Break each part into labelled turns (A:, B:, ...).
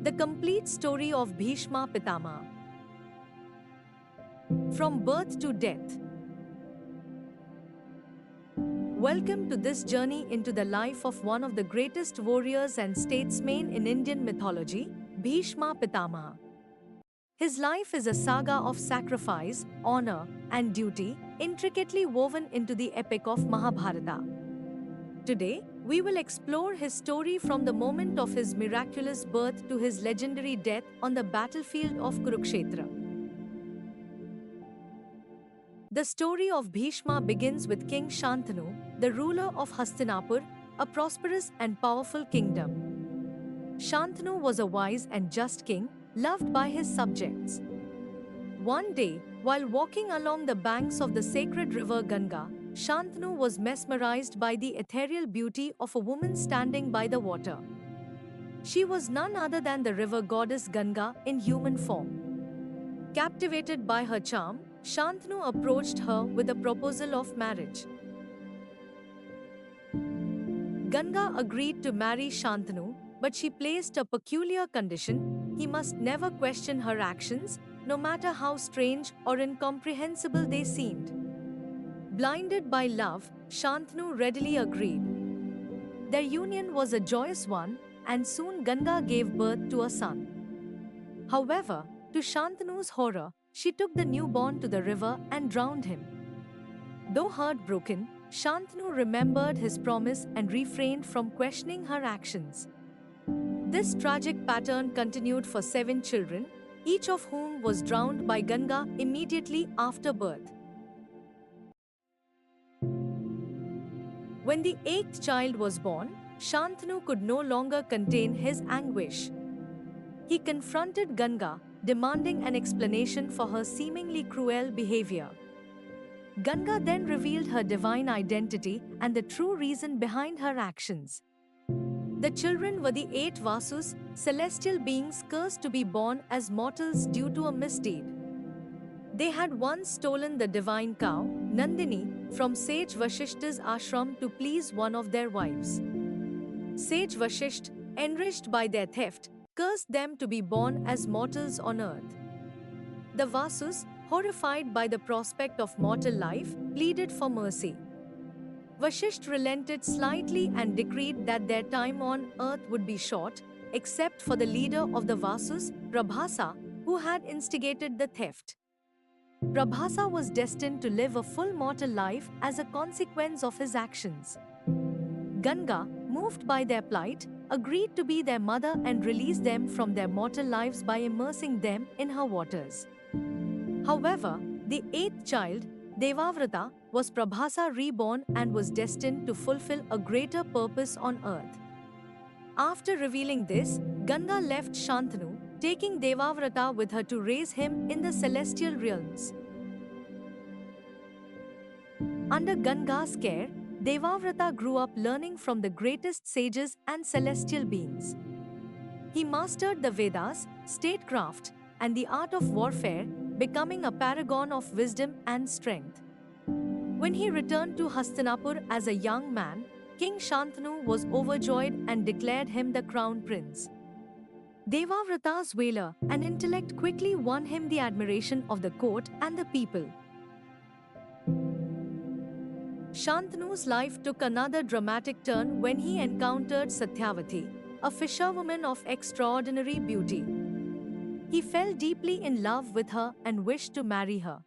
A: The complete story of Bhishma Pitama. From birth to death. Welcome to this journey into the life of one of the greatest warriors and statesmen in Indian mythology, Bhishma Pitama. His life is a saga of sacrifice, honor, and duty, intricately woven into the epic of Mahabharata. Today, we will explore his story from the moment of his miraculous birth to his legendary death on the battlefield of Kurukshetra. The story of Bhishma begins with King Shantanu, the ruler of Hastinapur, a prosperous and powerful kingdom. Shantanu was a wise and just king, loved by his subjects. One day, while walking along the banks of the sacred river Ganga, Shantanu was mesmerized by the ethereal beauty of a woman standing by the water. She was none other than the river goddess Ganga in human form. Captivated by her charm, Shantanu approached her with a proposal of marriage. Ganga agreed to marry Shantanu, but she placed a peculiar condition: he must never question her actions, no matter how strange or incomprehensible they seemed. Blinded by love, Shantanu readily agreed. Their union was a joyous one, and soon Ganga gave birth to a son. However, to Shantanu's horror, she took the newborn to the river and drowned him. Though heartbroken, Shantanu remembered his promise and refrained from questioning her actions. This tragic pattern continued for 7 children, each of whom was drowned by Ganga immediately after birth. When the 8th child was born, Shantanu could no longer contain his anguish. He confronted Ganga, demanding an explanation for her seemingly cruel behavior. Ganga then revealed her divine identity and the true reason behind her actions. The children were the 8 Vasus, celestial beings cursed to be born as mortals due to a misdeed. They had once stolen the divine cow, Nandini, from sage Vashishta's ashram to please one of their wives. Sage Vashisht, enraged by their theft, cursed them to be born as mortals on earth. The Vasus, horrified by the prospect of mortal life, pleaded for mercy. Vashisht relented slightly and decreed that their time on earth would be short, except for the leader of the Vasus, Prabhasa, who had instigated the theft. Prabhasa was destined to live a full mortal life as a consequence of his actions. Ganga, moved by their plight, agreed to be their mother and release them from their mortal lives by immersing them in her waters. However, the 8th child, Devavrata, was Prabhasa reborn and was destined to fulfill a greater purpose on earth. After revealing this, Ganga left Shantanu, taking Devavrata with her to raise him in the celestial realms. Under Ganga's care, Devavrata grew up learning from the greatest sages and celestial beings. He mastered the Vedas, statecraft, and the art of warfare, becoming a paragon of wisdom and strength. When he returned to Hastinapur as a young man, King Shantanu was overjoyed and declared him the crown prince. Devavrata's valor and intellect quickly won him the admiration of the court and the people. Shantanu's life took another dramatic turn when he encountered Satyavati, a fisherwoman of extraordinary beauty. He fell deeply in love with her and wished to marry her.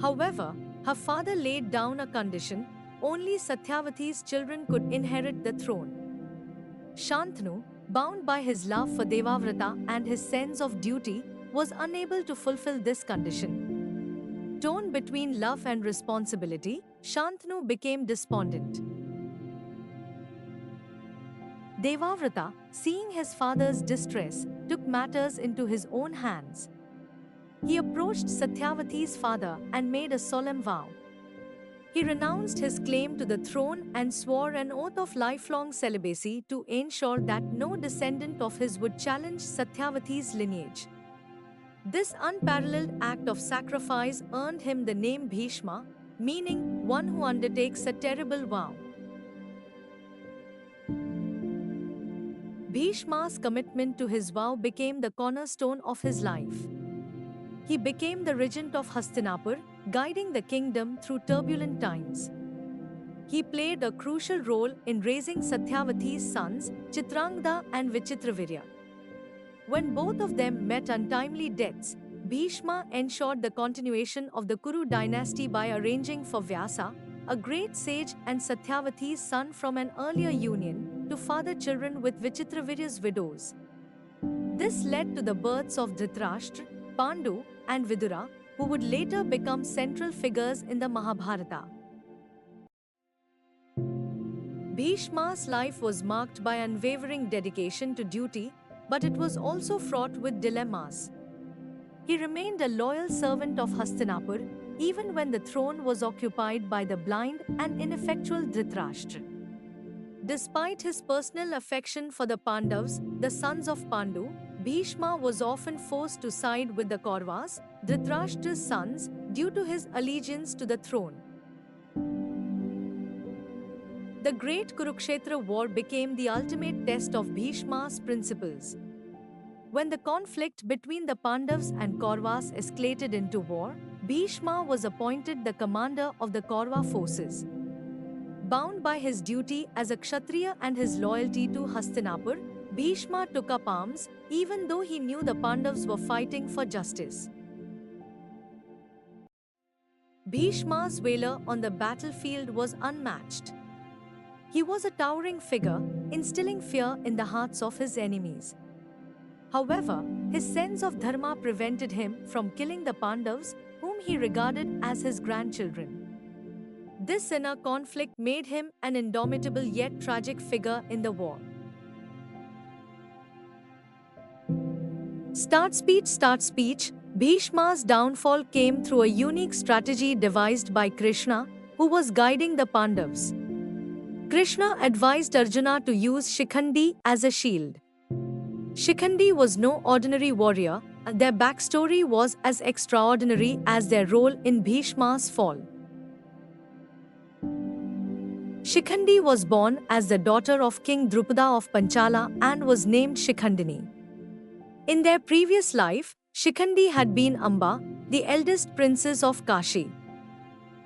A: However, her father laid down a condition: only Satyavati's children could inherit the throne. Shantanu, bound by his love for Devavrata and his sense of duty, was unable to fulfill this condition. Torn between love and responsibility, Shantanu became despondent. Devavrata, seeing his father's distress, took matters into his own hands. He approached Satyavati's father and made a solemn vow. He renounced his claim to the throne and swore an oath of lifelong celibacy to ensure that no descendant of his would challenge Satyavati's lineage. This unparalleled act of sacrifice earned him the name Bhishma, meaning one who undertakes a terrible vow. Bhishma's commitment to his vow became the cornerstone of his life. He became the regent of Hastinapur, guiding the kingdom through turbulent times. He played a crucial role in raising Satyavati's sons, Chitrangda and Vichitravirya. When both of them met untimely deaths, Bhishma ensured the continuation of the Kuru dynasty by arranging for Vyasa, a great sage and Satyavati's son from an earlier union, to father children with Vichitravirya's widows. This led to the births of Dhritarashtra, Pandu, and Vidura, who would later become central figures in the Mahabharata. Bhishma's life was marked by unwavering dedication to duty, but it was also fraught with dilemmas. He remained a loyal servant of Hastinapur, even when the throne was occupied by the blind and ineffectual Dhritarashtra. Despite his personal affection for the Pandavas, the sons of Pandu, Bhishma was often forced to side with the Kauravas, Dhritarashtra's sons, due to his allegiance to the throne. The Great Kurukshetra War became the ultimate test of Bhishma's principles. When the conflict between the Pandavas and Kauravas escalated into war, Bhishma was appointed the commander of the Kaurava forces. Bound by his duty as a Kshatriya and his loyalty to Hastinapur, Bhishma took up arms, even though he knew the Pandavas were fighting for justice. Bhishma's valor on the battlefield was unmatched. He was a towering figure, instilling fear in the hearts of his enemies. However, his sense of dharma prevented him from killing the Pandavas, whom he regarded as his grandchildren. This inner conflict made him an indomitable yet tragic figure in the war. Start speech. Bhishma's downfall came through a unique strategy devised by Krishna, who was guiding the Pandavas. Krishna advised Arjuna to use Shikhandi as a shield. Shikhandi was no ordinary warrior, and their backstory was as extraordinary as their role in Bhishma's fall. Shikhandi was born as the daughter of King Drupada of Panchala and was named Shikhandini. In their previous life, Shikhandi had been Amba, the eldest princess of Kashi.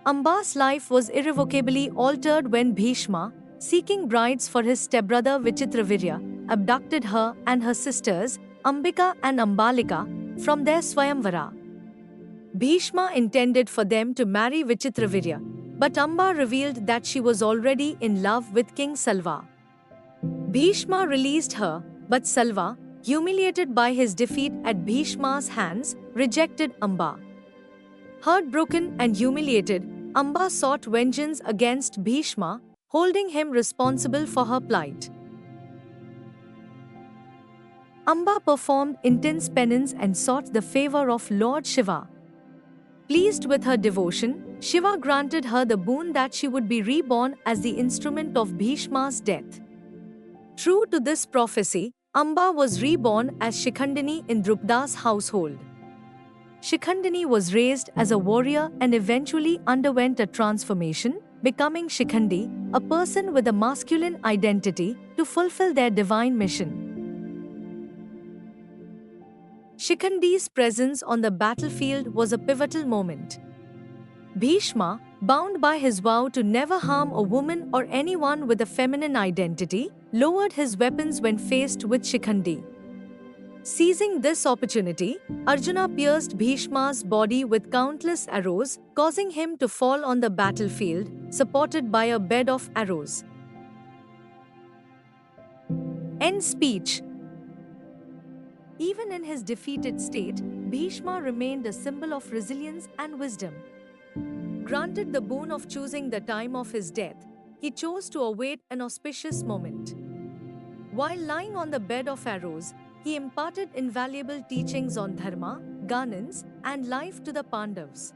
A: Amba's life was irrevocably altered when Bhishma, seeking brides for his stepbrother Vichitravirya, abducted her and her sisters, Ambika and Ambalika, from their Swayamvara. Bhishma intended for them to marry Vichitravirya, but Amba revealed that she was already in love with King Salva. Bhishma released her, but Salva, humiliated by his defeat at Bhishma's hands, rejected Amba. Heartbroken and humiliated, Amba sought vengeance against Bhishma, holding him responsible for her plight. Amba performed intense penance and sought the favor of Lord Shiva. Pleased with her devotion, Shiva granted her the boon that she would be reborn as the instrument of Bhishma's death. True to this prophecy, Amba was reborn as Shikhandini in Drupada's household. Shikhandini was raised as a warrior and eventually underwent a transformation, becoming Shikhandi, a person with a masculine identity, to fulfill their divine mission. Shikhandi's presence on the battlefield was a pivotal moment. Bhishma, bound by his vow to never harm a woman or anyone with a feminine identity, lowered his weapons when faced with Shikhandi. Seizing this opportunity, Arjuna pierced Bhishma's body with countless arrows, causing him to fall on the battlefield, supported by a bed of arrows. End speech. Even in his defeated state, Bhishma remained a symbol of resilience and wisdom. Granted the boon of choosing the time of his death, he chose to await an auspicious moment. While lying on the bed of arrows, he imparted invaluable teachings on dharma, governance, and life to the Pandavas.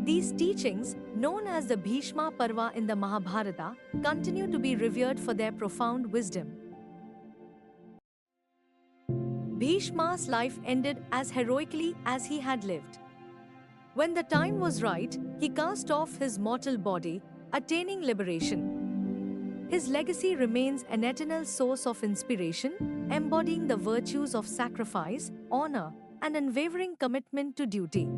A: These teachings, known as the Bhishma Parva in the Mahabharata, continue to be revered for their profound wisdom. Bhishma's life ended as heroically as he had lived. When the time was right, he cast off his mortal body, attaining liberation. His legacy remains an eternal source of inspiration, embodying the virtues of sacrifice, honor, and unwavering commitment to duty.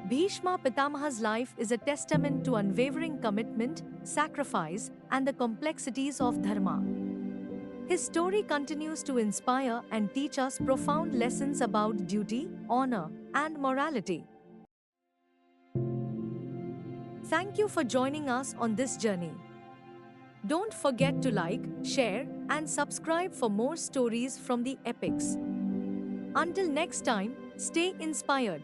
A: Bhishma Pitamaha's life is a testament to unwavering commitment, sacrifice, and the complexities of dharma. His story continues to inspire and teach us profound lessons about duty, honor, and morality. Thank you for joining us on this journey. Don't forget to like, share, and subscribe for more stories from the epics. Until next time, stay inspired.